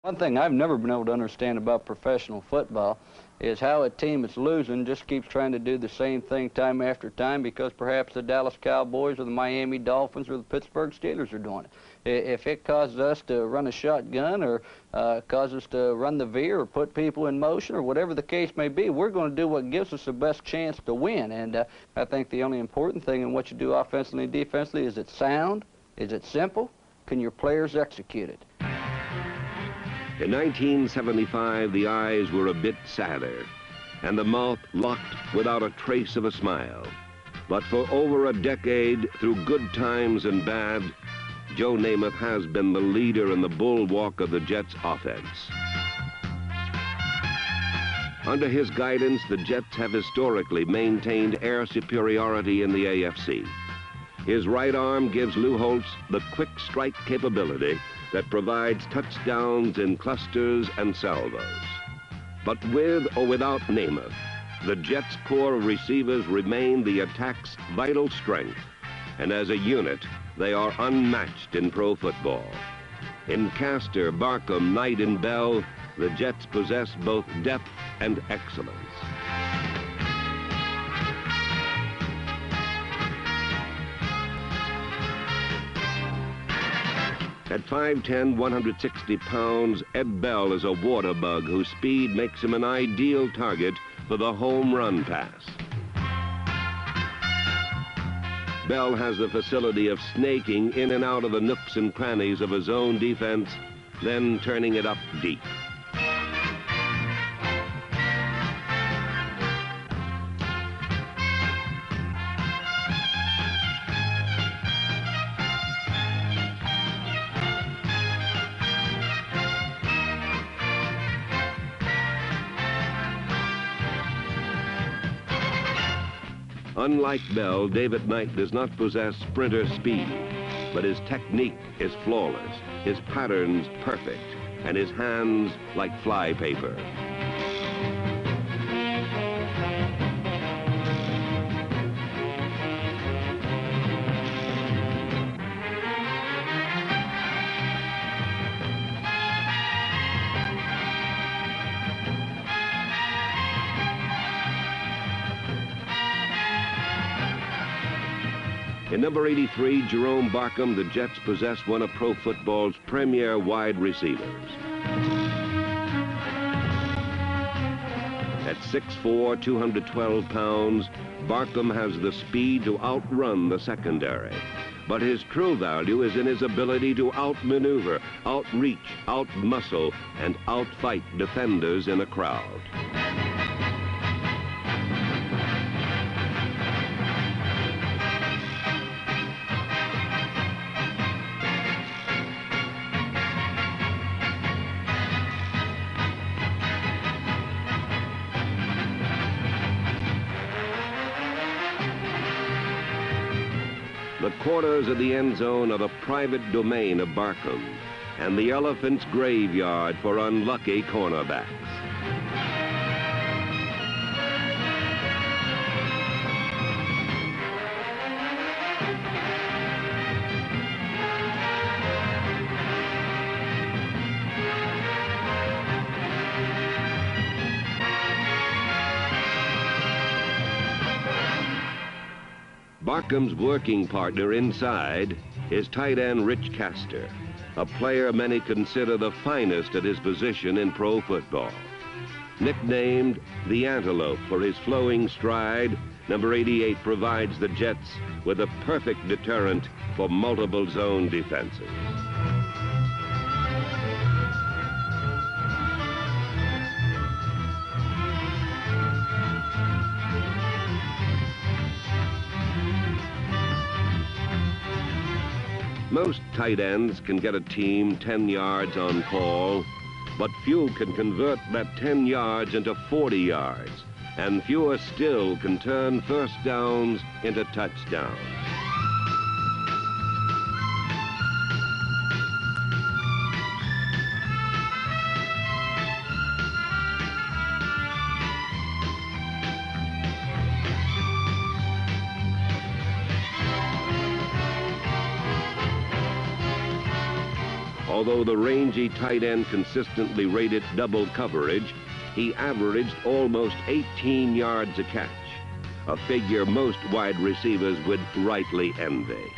One thing I've never been able to understand about professional football is how a team that's losing just keeps trying to do the same thing time after time because perhaps the Dallas Cowboys or the Miami Dolphins or the Pittsburgh Steelers are doing it. If it causes us to run a shotgun or causes us to run the veer or put people in motion or whatever the case may be, we're going to do what gives us the best chance to win. And I think the only important thing in what you do offensively and defensively is it sound, is it simple, can your players execute it? In 1975, the eyes were a bit sadder, and the mouth locked without a trace of a smile. But for over a decade, through good times and bad, Joe Namath has been the leader and the bulwark of the Jets' offense. Under his guidance, the Jets have historically maintained air superiority in the AFC. His right arm gives Lou Holtz the quick strike capability that provides touchdowns in clusters and salvos. But with or without Namath, the Jets' core of receivers remain the attack's vital strength, and as a unit, they are unmatched in pro football. In Castor, Barkham, Knight, and Bell, the Jets possess both depth and excellence. At 5'10", 160 pounds, Ed Bell is a water bug whose speed makes him an ideal target for the home run pass. Bell has the facility of snaking in and out of the nooks and crannies of his own defense, then turning it up deep. Unlike Bell, David Knight does not possess sprinter speed, but his technique is flawless, his patterns perfect, and his hands like flypaper. In number 83, Jerome Barkham, the Jets possess one of pro football's premier wide receivers. At 6'4", 212 pounds, Barkham has the speed to outrun the secondary. But his true value is in his ability to outmaneuver, outreach, outmuscle, and outfight defenders in a crowd. The corners of the end zone are the private domain of Barkham, and the elephant's graveyard for unlucky cornerbacks. Barkham's working partner inside is tight end Rich Castor, a player many consider the finest at his position in pro football. Nicknamed the Antelope for his flowing stride, number 88 provides the Jets with a perfect deterrent for multiple zone defenses. Most tight ends can get a team 10 yards on call, but few can convert that 10 yards into 40 yards, and fewer still can turn first downs into touchdowns. Although the rangy tight end consistently rated double coverage, he averaged almost 18 yards a catch, a figure most wide receivers would rightly envy.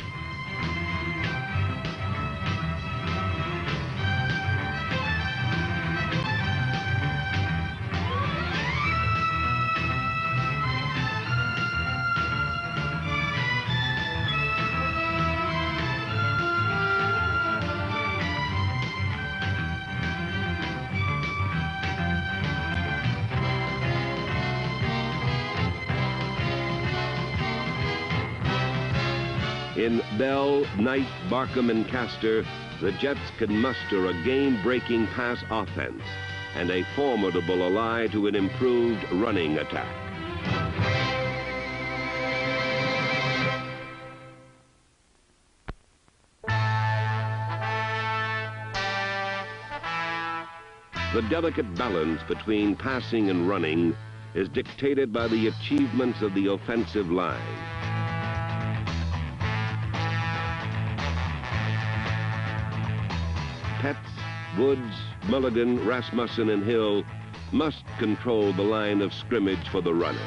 In Bell, Knight, Barkham, and Castor, the Jets can muster a game-breaking pass offense and a formidable ally to an improved running attack. The delicate balance between passing and running is dictated by the achievements of the offensive line. Petz, Woods, Mulligan, Rasmussen, and Hill must control the line of scrimmage for the runners.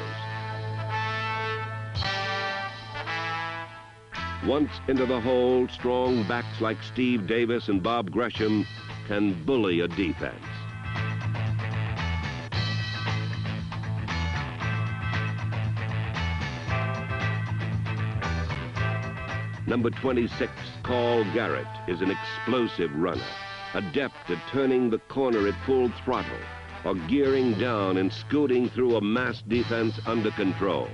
Once into the hole, strong backs like Steve Davis and Bob Gresham can bully a defense. Number 26, Carl Garrett, is an explosive runner, adept at turning the corner at full throttle or gearing down and scooting through a mass defense under control.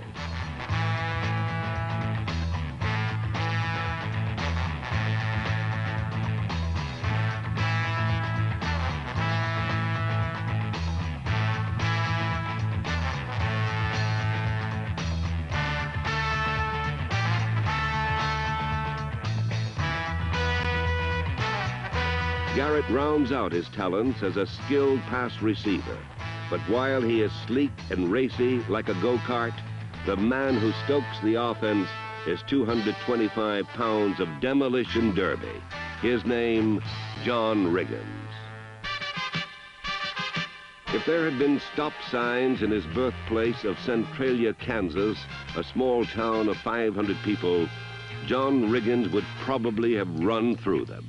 Garrett rounds out his talents as a skilled pass receiver. But while he is sleek and racy like a go-kart, the man who stokes the offense is 225 pounds of demolition derby. His name, John Riggins. If there had been stop signs in his birthplace of Centralia, Kansas, a small town of 500 people, John Riggins would probably have run through them.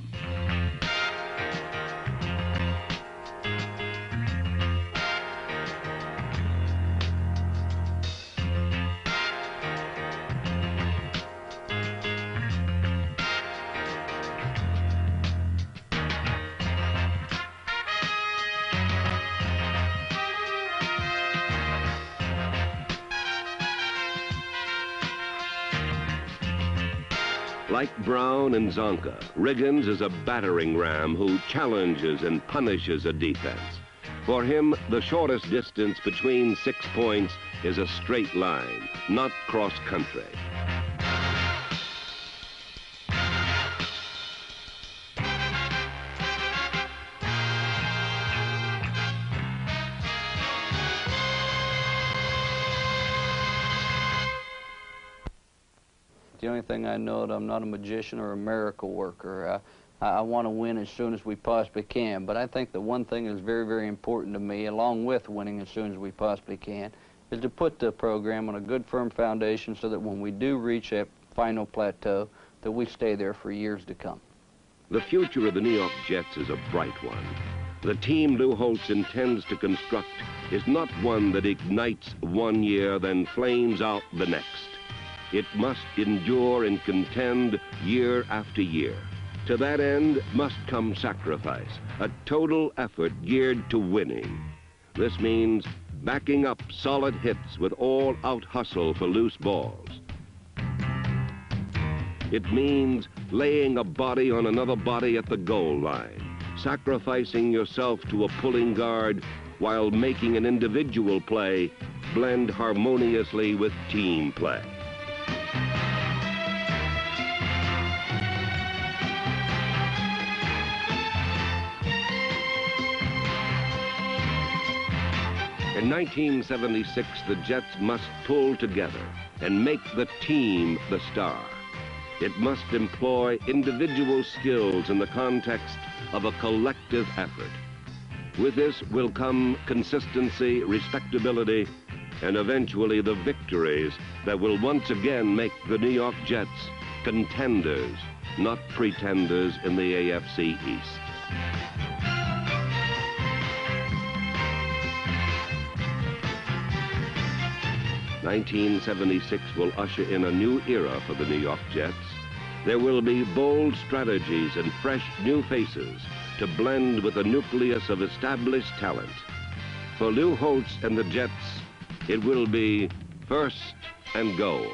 Like Brown and Zonka, Riggins is a battering ram who challenges and punishes a defense. For him, the shortest distance between 6 points is a straight line, not cross-country. The only thing I know is I'm not a magician or a miracle worker. I want to win as soon as we possibly can, but I think the one thing that's very, very important to me, along with winning as soon as we possibly can, is to put the program on a good, firm foundation so that when we do reach that final plateau, that we stay there for years to come. The future of the New York Jets is a bright one. The team Lou Holtz intends to construct is not one that ignites one year, then flames out the next. It must endure and contend year after year. To that end must come sacrifice, a total effort geared to winning. This means backing up solid hits with all-out hustle for loose balls. It means laying a body on another body at the goal line, sacrificing yourself to a pulling guard while making an individual play blend harmoniously with team play. In 1976, the Jets must pull together and make the team the star. It must employ individual skills in the context of a collective effort. With this will come consistency, respectability, and eventually the victories that will once again make the New York Jets contenders, not pretenders in the AFC East. '76 will usher in a new era for the New York Jets. There will be bold strategies and fresh new faces to blend with a nucleus of established talent. For Lou Holtz and the Jets, it will be first and goal.